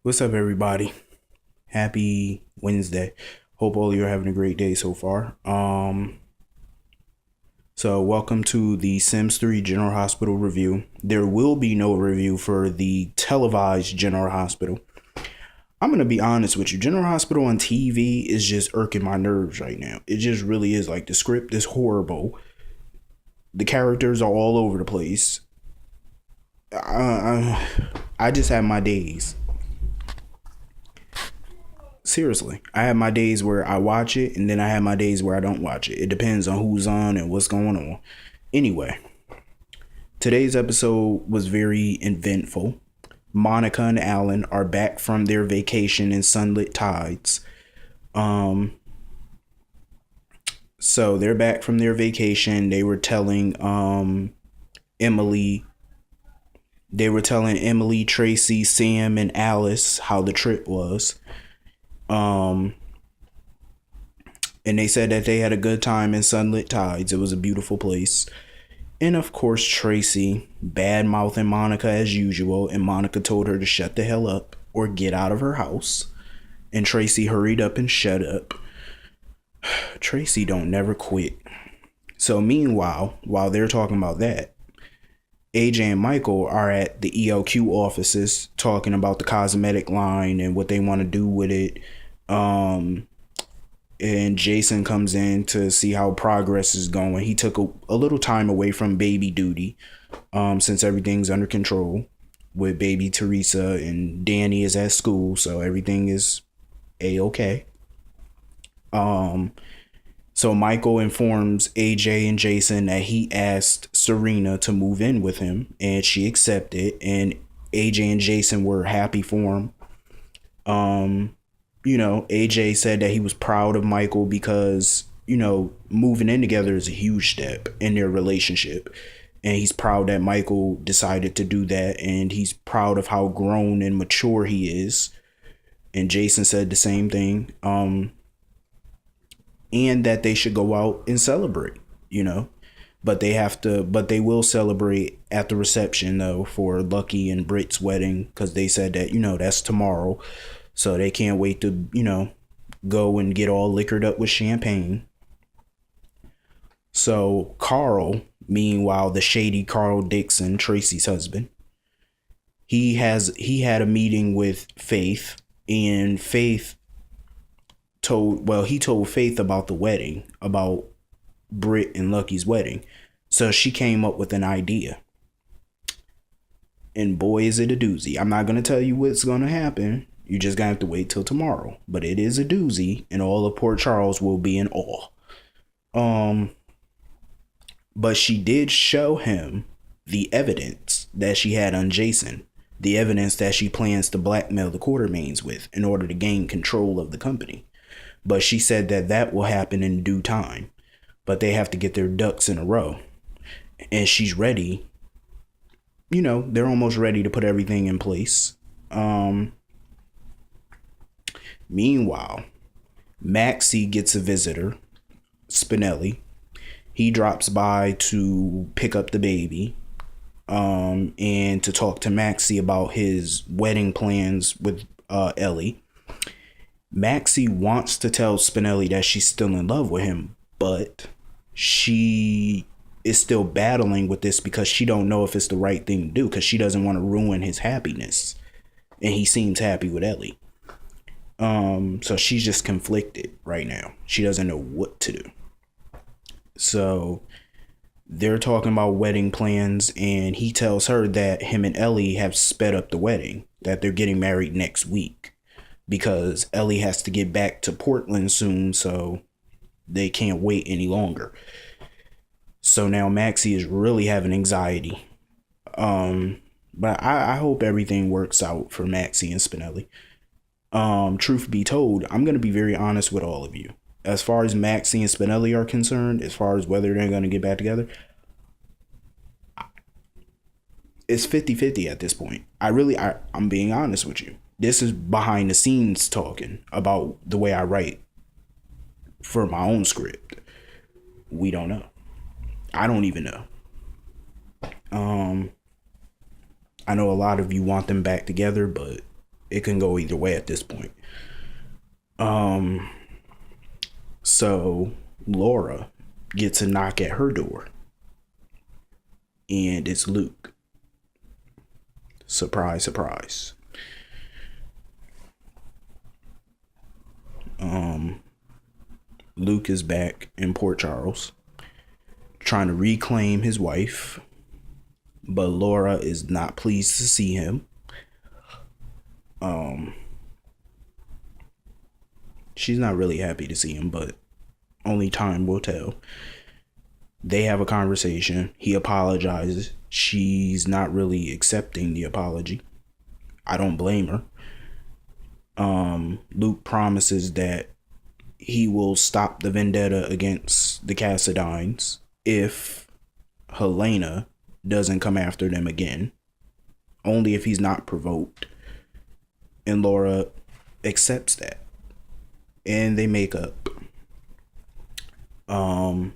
What's up, everybody? Happy Wednesday. Hope all of you are having a great day so far. So welcome to the Sims 3 General Hospital review. There will be no review for the televised General Hospital. I'm gonna be honest with you. General Hospital on TV is just irking my nerves right now. It just really is. Like, the script is horrible. The characters are all over the place. I just have my days. Seriously, I have my days where I watch it, and then I have my days where I don't watch it. It depends on who's on and what's going on. Anyway, today's episode was very eventful. Monica and Alan are back from their vacation in Sunlit Tides. Um, so they're back from their vacation. Emily, they were telling Emily, Tracy, Sam, and Alice how the trip was. Um, and they said that they had a good time in Sunlit Tides. It was a beautiful place. And of course, Tracy bad mouthing Monica as usual, and Monica told her to shut the hell up or get out of her house. And Tracy hurried up and shut up. Tracy don't never quit. So meanwhile, while they're talking about that, AJ and Michael are at the ELQ offices talking about the cosmetic line and what they want to do with it. And Jason comes in to see how progress is going. He took a little time away from baby duty, since everything's under control with baby Teresa, and Danny is at school, so everything is a-okay. So Michael informs AJ and Jason that he asked Serena to move in with him, and she accepted, and AJ and Jason were happy for him. AJ said that he was proud of Michael because, moving in together is a huge step in their relationship. And he's proud that Michael decided to do that. And he's proud of how grown and mature he is. And Jason said the same thing. And that they should go out and celebrate, But they will celebrate at the reception, though, for Lucky and Britt's wedding, because they said that, that's tomorrow. So they can't wait to, go and get all liquored up with champagne. So Carl, meanwhile, the shady Carl Dixon, Tracy's husband, he had a meeting with Faith, and he told Faith about the wedding, about Britt and Lucky's wedding. So she came up with an idea. And boy, is it a doozy. I'm not going to tell you what's going to happen. You just gonna have to wait till tomorrow. But it is a doozy, and all of Port Charles will be in awe. But she did show him the evidence that she had on Jason. The evidence that she plans to blackmail the Quartermains with in order to gain control of the company. But she said that will happen in due time. But they have to get their ducks in a row. And she's ready. They're almost ready to put everything in place. Meanwhile, Maxie gets a visitor, Spinelli. He drops by to pick up the baby, and to talk to Maxie about his wedding plans with Ellie. Maxie wants to tell Spinelli that she's still in love with him, but she is still battling with this because she don't know if it's the right thing to do, because she doesn't want to ruin his happiness, and he seems happy with Ellie. So she's just conflicted right now. She doesn't know what to do. So they're talking about wedding plans, and he tells her that him and Ellie have sped up the wedding, that they're getting married next week because Ellie has to get back to Portland soon, so they can't wait any longer. So now Maxie is really having anxiety. But I hope everything works out for Maxie and Spinelli. Truth be told, I'm going to be very honest with all of you. As far as Maxie and Spinelli are concerned, as far as whether they're going to get back together, it's 50-50 at this point. I'm being honest with you. This is behind the scenes talking about the way I write for my own script. We don't know. I don't even know. I know a lot of you want them back together, but It can go either way at this point. So Laura gets a knock at her door, and it's Luke. Surprise, surprise. Luke is back in Port Charles trying to reclaim his wife, but Laura is not pleased to see him. She's not really happy to see him, but only time will tell. They have a conversation. He apologizes. She's not really accepting the apology. I don't blame her. Luke promises that he will stop the vendetta against the Cassadines if Helena doesn't come after them again. Only if he's not provoked. And Laura accepts that. And they make up. And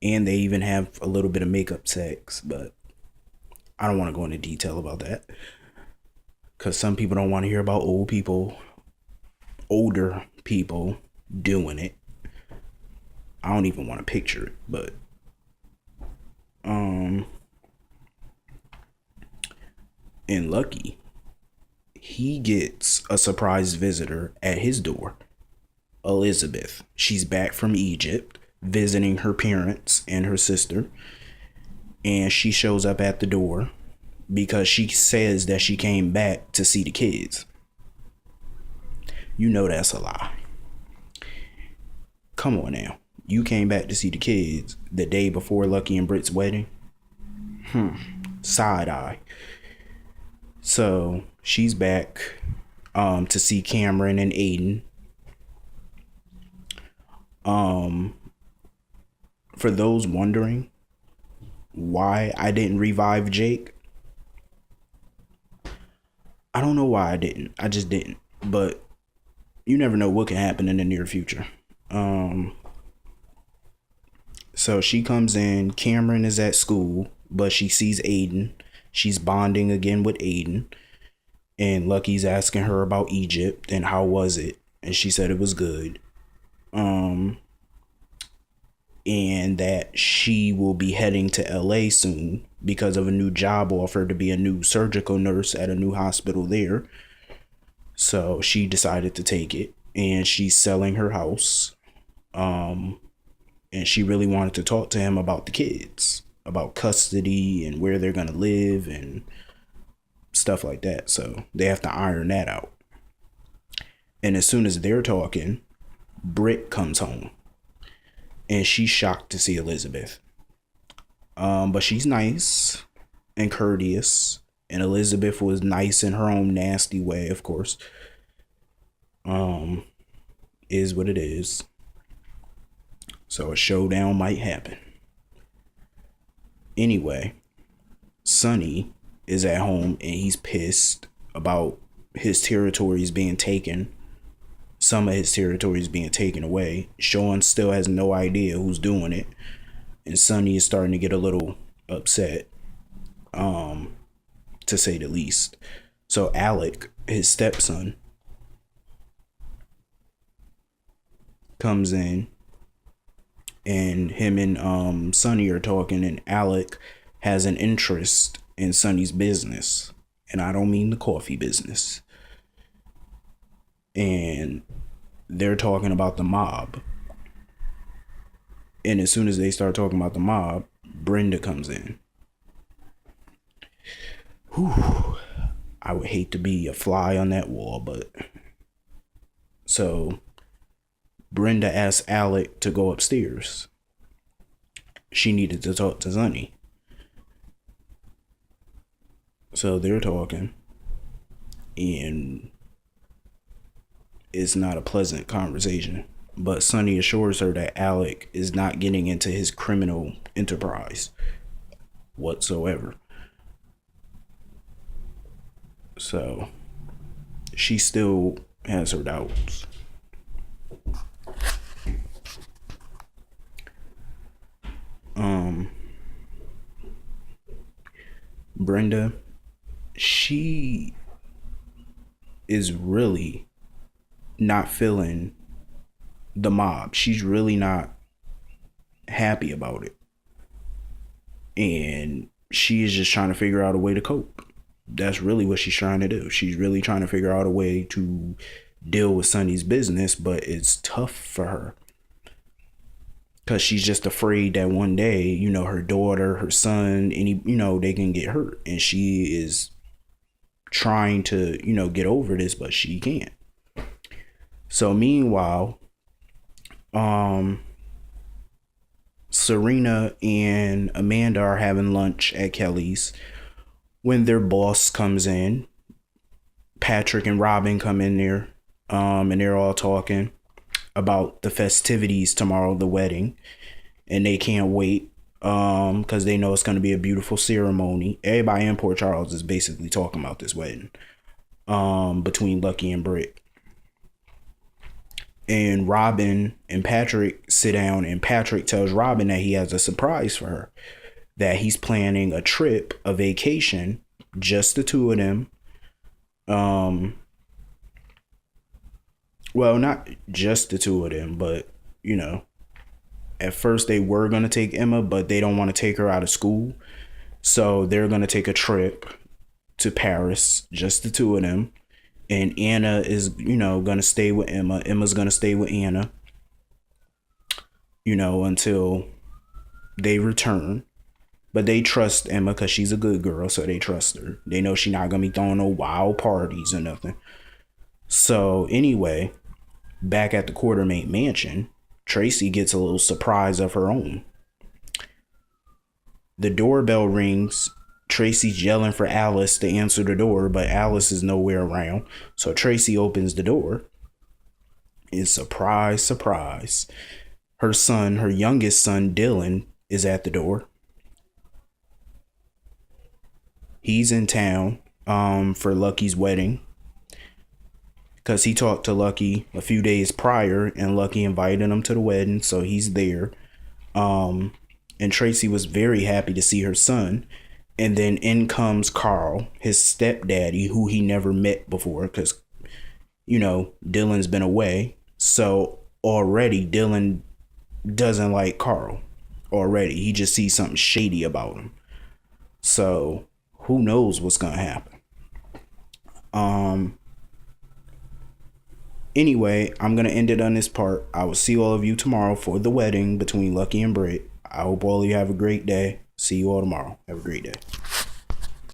they even have a little bit of makeup sex, but I don't want to go into detail about that. Because some people don't want to hear about older people doing it. I don't even want to picture it, but and Lucky, he gets a surprise visitor at his door. Elizabeth. She's back from Egypt visiting her parents and her sister, and she shows up at the door because she says that she came back to see the kids. You know that's a lie. Come on now. You came back to see the kids the day before Lucky and Britt's wedding? Side eye. So she's back to see Cameron and Aiden. For those wondering why I didn't revive Jake, I don't know why I didn't. I just didn't. But you never know what can happen in the near future. So she comes in. Cameron is at school, but she sees Aiden. She's bonding again with Aiden. And Lucky's asking her about Egypt and how was it. And she said it was good. And that she will be heading to LA soon because of a new job offer to be a new surgical nurse at a new hospital there. So she decided to take it, and she's selling her house. And she really wanted to talk to him about the kids, about custody and where they're going to live and stuff like that. So they have to iron that out. And as soon as they're talking, Britt comes home. And she's shocked to see Elizabeth. But she's nice and courteous. And Elizabeth was nice in her own nasty way, of course. Is what it is. So a showdown might happen. Anyway, Sonny is at home and he's pissed about his territories being taken. Some of his territory is being taken away. Sean still has no idea who's doing it. And Sonny is starting to get a little upset, to say the least. So Alec, his stepson, comes in. And him and Sonny are talking. And Alec has an interest in Sonny's business. And I don't mean the coffee business. And they're talking about the mob. And as soon as they start talking about the mob, Brenda comes in. Whew. I would hate to be a fly on that wall, but... So, Brenda asked Alec to go upstairs. She needed to talk to Sonny. So they're talking. And... it's not a pleasant conversation, but Sonny assures her that Alec is not getting into his criminal enterprise whatsoever. So she still has her doubts. Brenda, she is really not feeling the mob. She's really not happy about it. And she is just trying to figure out a way to cope. That's really what she's trying to do. She's really trying to figure out a way to deal with Sonny's business, but it's tough for her. Because she's just afraid that one day, you know, her daughter, her son, any, you know, they can get hurt. And she is trying to, you know, get over this, but she can't. So meanwhile, Serena and Amanda are having lunch at Kelly's when their boss comes in. Patrick and Robin come in there, and they're all talking about the festivities tomorrow, the wedding, and they can't wait because they know it's going to be a beautiful ceremony. Everybody in Port Charles is basically talking about this wedding between Lucky and Britt. And Robin and Patrick sit down, and Patrick tells Robin that he has a surprise for her, that he's planning a trip, a vacation, just the two of them. Well, not just the two of them, but, you know, at first they were going to take Emma, but they don't want to take her out of school. So they're going to take a trip to Paris, just the two of them. And Anna is, you know, going to stay with Emma. Emma's going to stay with Anna, you know, until they return. But they trust Emma because she's a good girl, so they trust her. They know she's not going to be throwing no wild parties or nothing. So anyway, back at the Quartermaine mansion, Tracy gets a little surprise of her own. The doorbell rings. Tracy's yelling for Alice to answer the door, but Alice is nowhere around. So Tracy opens the door. And surprise, surprise, her son, her youngest son, Dylan, is at the door. He's in town for Lucky's wedding, because he talked to Lucky a few days prior, and Lucky invited him to the wedding, so he's there. And Tracy was very happy to see her son. And then in comes Carl, his stepdaddy, who he never met before, because, you know, Dylan's been away. So already Dylan doesn't like Carl. Already, he just sees something shady about him. So who knows what's gonna happen. Anyway, I'm gonna end it on this part. I will see all of you tomorrow for the wedding between Lucky and Britt. I hope all of you have a great day. See you all tomorrow. Have a great day.